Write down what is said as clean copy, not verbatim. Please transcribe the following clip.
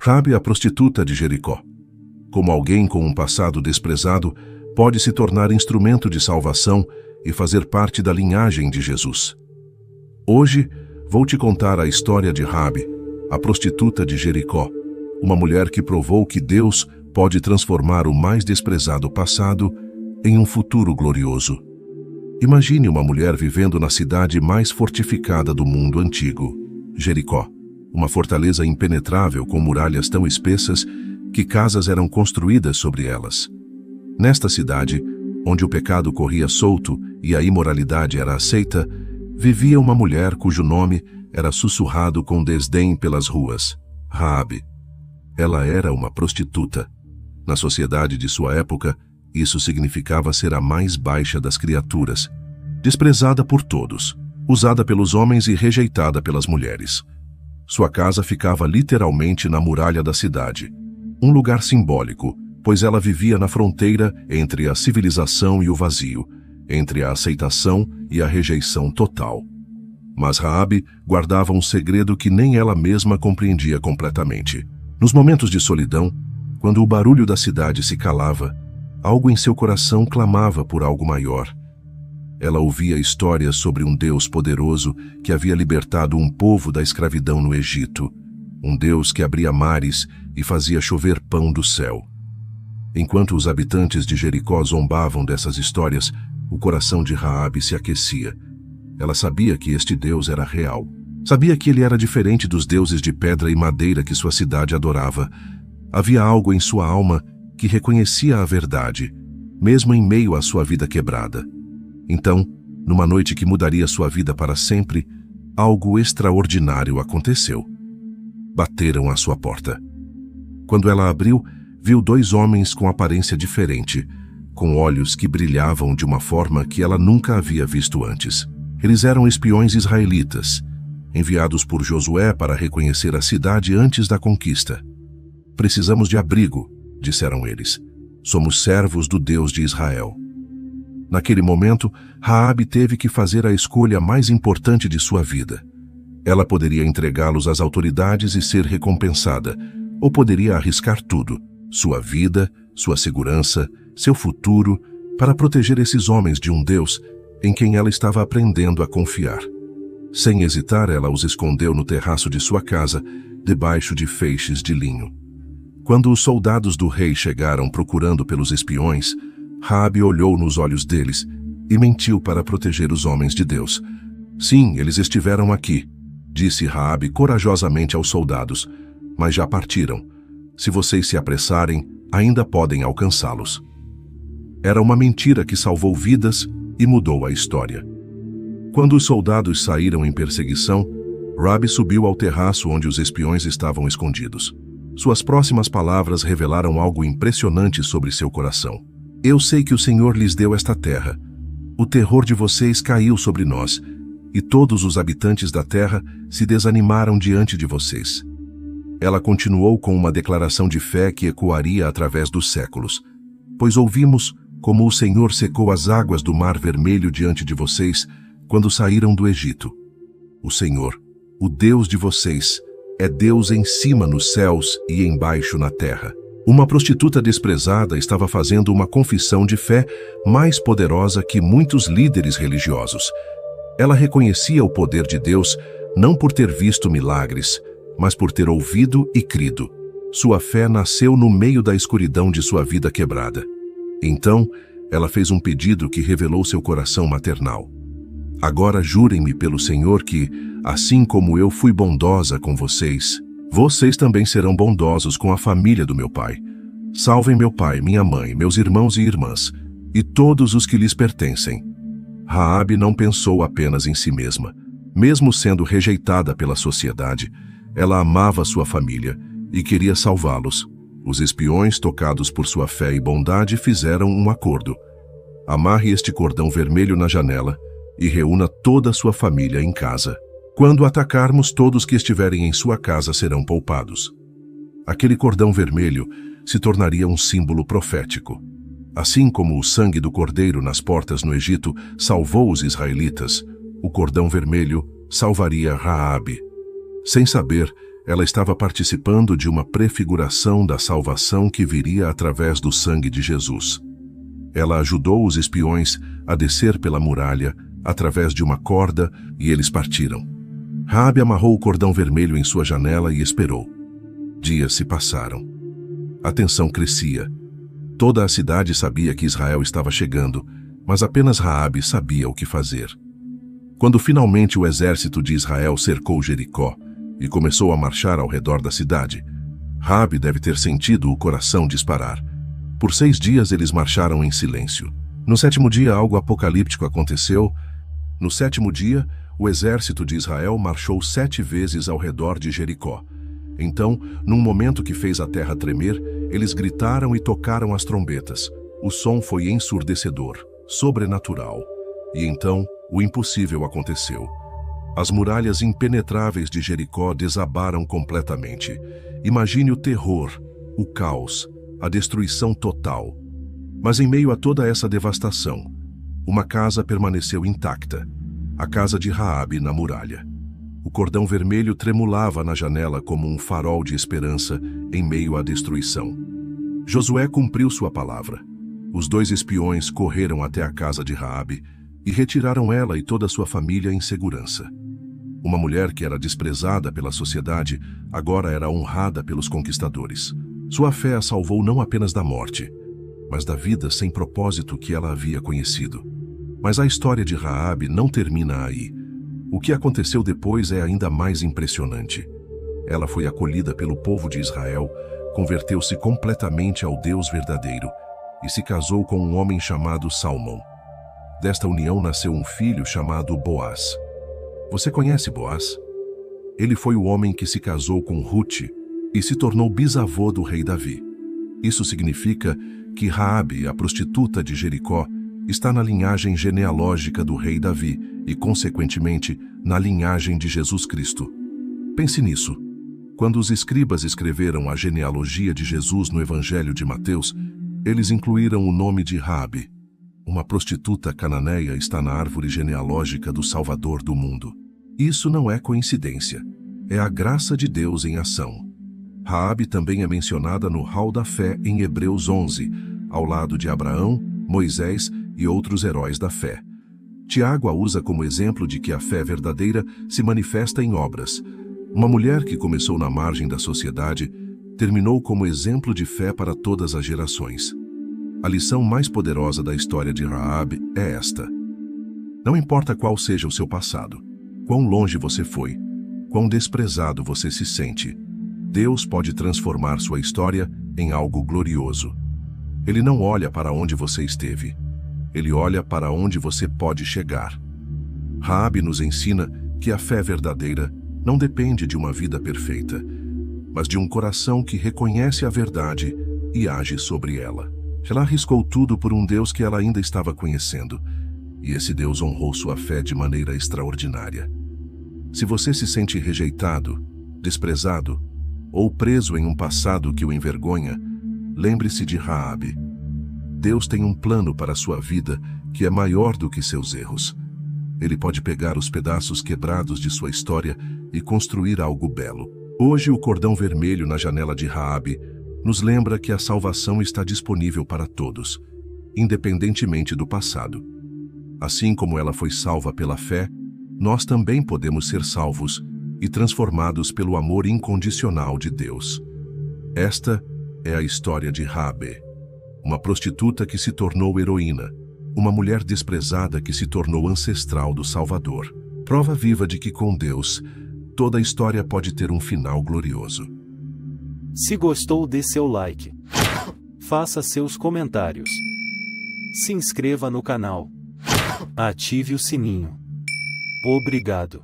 Raabe, a prostituta de Jericó. Como alguém com um passado desprezado pode se tornar instrumento de salvação e fazer parte da linhagem de Jesus. Hoje, vou te contar a história de Raabe, a prostituta de Jericó, uma mulher que provou que Deus pode transformar o mais desprezado passado em um futuro glorioso. Imagine uma mulher vivendo na cidade mais fortificada do mundo antigo, Jericó, uma fortaleza impenetrável com muralhas tão espessas que casas eram construídas sobre elas. Nesta cidade, onde o pecado corria solto e a imoralidade era aceita, vivia uma mulher cujo nome era sussurrado com desdém pelas ruas, Raabe. Ela era uma prostituta. Na sociedade de sua época, isso significava ser a mais baixa das criaturas, desprezada por todos, usada pelos homens e rejeitada pelas mulheres. Sua casa ficava literalmente na muralha da cidade, um lugar simbólico, pois ela vivia na fronteira entre a civilização e o vazio, entre a aceitação e a rejeição total. Mas Raabe guardava um segredo que nem ela mesma compreendia completamente. Nos momentos de solidão, quando o barulho da cidade se calava, algo em seu coração clamava por algo maior. Ela ouvia histórias sobre um Deus poderoso que havia libertado um povo da escravidão no Egito, um Deus que abria mares e fazia chover pão do céu. Enquanto os habitantes de Jericó zombavam dessas histórias, o coração de Raabe se aquecia. Ela sabia que este Deus era real. Sabia que ele era diferente dos deuses de pedra e madeira que sua cidade adorava. Havia algo em sua alma que reconhecia a verdade, mesmo em meio à sua vida quebrada. Então, numa noite que mudaria sua vida para sempre, algo extraordinário aconteceu. Bateram à sua porta. Quando ela abriu, viu dois homens com aparência diferente, com olhos que brilhavam de uma forma que ela nunca havia visto antes. Eles eram espiões israelitas, enviados por Josué para reconhecer a cidade antes da conquista. "Precisamos de abrigo", disseram eles. "Somos servos do Deus de Israel." Naquele momento, Raabe teve que fazer a escolha mais importante de sua vida. Ela poderia entregá-los às autoridades e ser recompensada, ou poderia arriscar tudo, sua vida, sua segurança, seu futuro, para proteger esses homens de um Deus em quem ela estava aprendendo a confiar. Sem hesitar, ela os escondeu no terraço de sua casa, debaixo de feixes de linho. Quando os soldados do rei chegaram procurando pelos espiões, Raabe olhou nos olhos deles e mentiu para proteger os homens de Deus. "Sim, eles estiveram aqui", disse Raabe corajosamente aos soldados, "mas já partiram. Se vocês se apressarem, ainda podem alcançá-los." Era uma mentira que salvou vidas e mudou a história. Quando os soldados saíram em perseguição, Raabe subiu ao terraço onde os espiões estavam escondidos. Suas próximas palavras revelaram algo impressionante sobre seu coração. "Eu sei que o Senhor lhes deu esta terra. O terror de vocês caiu sobre nós, e todos os habitantes da terra se desanimaram diante de vocês." Ela continuou com uma declaração de fé que ecoaria através dos séculos. "Pois ouvimos como o Senhor secou as águas do Mar Vermelho diante de vocês quando saíram do Egito. O Senhor, o Deus de vocês, é Deus em cima nos céus e embaixo na terra." Uma prostituta desprezada estava fazendo uma confissão de fé mais poderosa que muitos líderes religiosos. Ela reconhecia o poder de Deus não por ter visto milagres, mas por ter ouvido e crido. Sua fé nasceu no meio da escuridão de sua vida quebrada. Então, ela fez um pedido que revelou seu coração maternal. "Agora jurem-me pelo Senhor que, assim como eu fui bondosa com vocês, vocês também serão bondosos com a família do meu pai. Salvem meu pai, minha mãe, meus irmãos e irmãs, e todos os que lhes pertencem." Raabe não pensou apenas em si mesma. Mesmo sendo rejeitada pela sociedade, ela amava sua família e queria salvá-los. Os espiões, tocados por sua fé e bondade, fizeram um acordo. "Amarre este cordão vermelho na janela e reúna toda a sua família em casa. Quando atacarmos, todos que estiverem em sua casa serão poupados." Aquele cordão vermelho se tornaria um símbolo profético. Assim como o sangue do cordeiro nas portas no Egito salvou os israelitas, o cordão vermelho salvaria Raabe. Sem saber, Ela estava participando de uma prefiguração da salvação que viria através do sangue de Jesus. Ela ajudou os espiões a descer pela muralha através de uma corda e eles partiram. Raabe amarrou o cordão vermelho em sua janela e esperou. Dias se passaram. A tensão crescia. Toda a cidade sabia que Israel estava chegando, mas apenas Raabe sabia o que fazer. Quando finalmente o exército de Israel cercou Jericó e começou a marchar ao redor da cidade, Raabe deve ter sentido o coração disparar. Por 6 dias eles marcharam em silêncio. No 7º dia, algo apocalíptico aconteceu. No 7º dia, o exército de Israel marchou 7 vezes ao redor de Jericó. Então, num momento que fez a terra tremer, eles gritaram e tocaram as trombetas. O som foi ensurdecedor, sobrenatural. E então, o impossível aconteceu. As muralhas impenetráveis de Jericó desabaram completamente. Imagine o terror, o caos, a destruição total. Mas em meio a toda essa devastação, uma casa permaneceu intacta, a casa de Raabe na muralha. O cordão vermelho tremulava na janela como um farol de esperança em meio à destruição. Josué cumpriu sua palavra. Os 2 espiões correram até a casa de Raabe e retiraram ela e toda sua família em segurança. Uma mulher que era desprezada pela sociedade agora era honrada pelos conquistadores. Sua fé a salvou não apenas da morte, mas da vida sem propósito que ela havia conhecido. Mas a história de Raabe não termina aí. O que aconteceu depois é ainda mais impressionante. Ela foi acolhida pelo povo de Israel, converteu-se completamente ao Deus verdadeiro e se casou com um homem chamado Salmão. Desta união nasceu um filho chamado Boaz. Você conhece Boaz? Ele foi o homem que se casou com Ruth e se tornou bisavô do rei Davi. Isso significa que Raabe, a prostituta de Jericó, está na linhagem genealógica do rei Davi e, consequentemente, na linhagem de Jesus Cristo. Pense nisso. Quando os escribas escreveram a genealogia de Jesus no Evangelho de Mateus, eles incluíram o nome de Raabe. Uma prostituta cananeia está na árvore genealógica do Salvador do mundo. Isso não é coincidência. É a graça de Deus em ação. Raabe também é mencionada no Hall da Fé em Hebreus 11, ao lado de Abraão, Moisés e outros heróis da fé. Tiago a usa como exemplo de que a fé verdadeira se manifesta em obras. Uma mulher que começou na margem da sociedade terminou como exemplo de fé para todas as gerações. A lição mais poderosa da história de Raabe é esta. Não importa qual seja o seu passado, quão longe você foi, quão desprezado você se sente, Deus pode transformar sua história em algo glorioso. Ele não olha para onde você esteve. Ele olha para onde você pode chegar. Raabe nos ensina que a fé verdadeira não depende de uma vida perfeita, mas de um coração que reconhece a verdade e age sobre ela. Ela arriscou tudo por um Deus que ela ainda estava conhecendo, e esse Deus honrou sua fé de maneira extraordinária. Se você se sente rejeitado, desprezado ou preso em um passado que o envergonha, lembre-se de Raabe. Deus tem um plano para a sua vida que é maior do que seus erros. Ele pode pegar os pedaços quebrados de sua história e construir algo belo. Hoje, o cordão vermelho na janela de Raabe nos lembra que a salvação está disponível para todos, independentemente do passado. Assim como ela foi salva pela fé, nós também podemos ser salvos e transformados pelo amor incondicional de Deus. Esta é a história de Raabe, uma prostituta que se tornou heroína, uma mulher desprezada que se tornou ancestral do Salvador. Prova viva de que com Deus, toda a história pode ter um final glorioso. Se gostou, dê seu like. Faça seus comentários. Se inscreva no canal. Ative o sininho. Obrigado.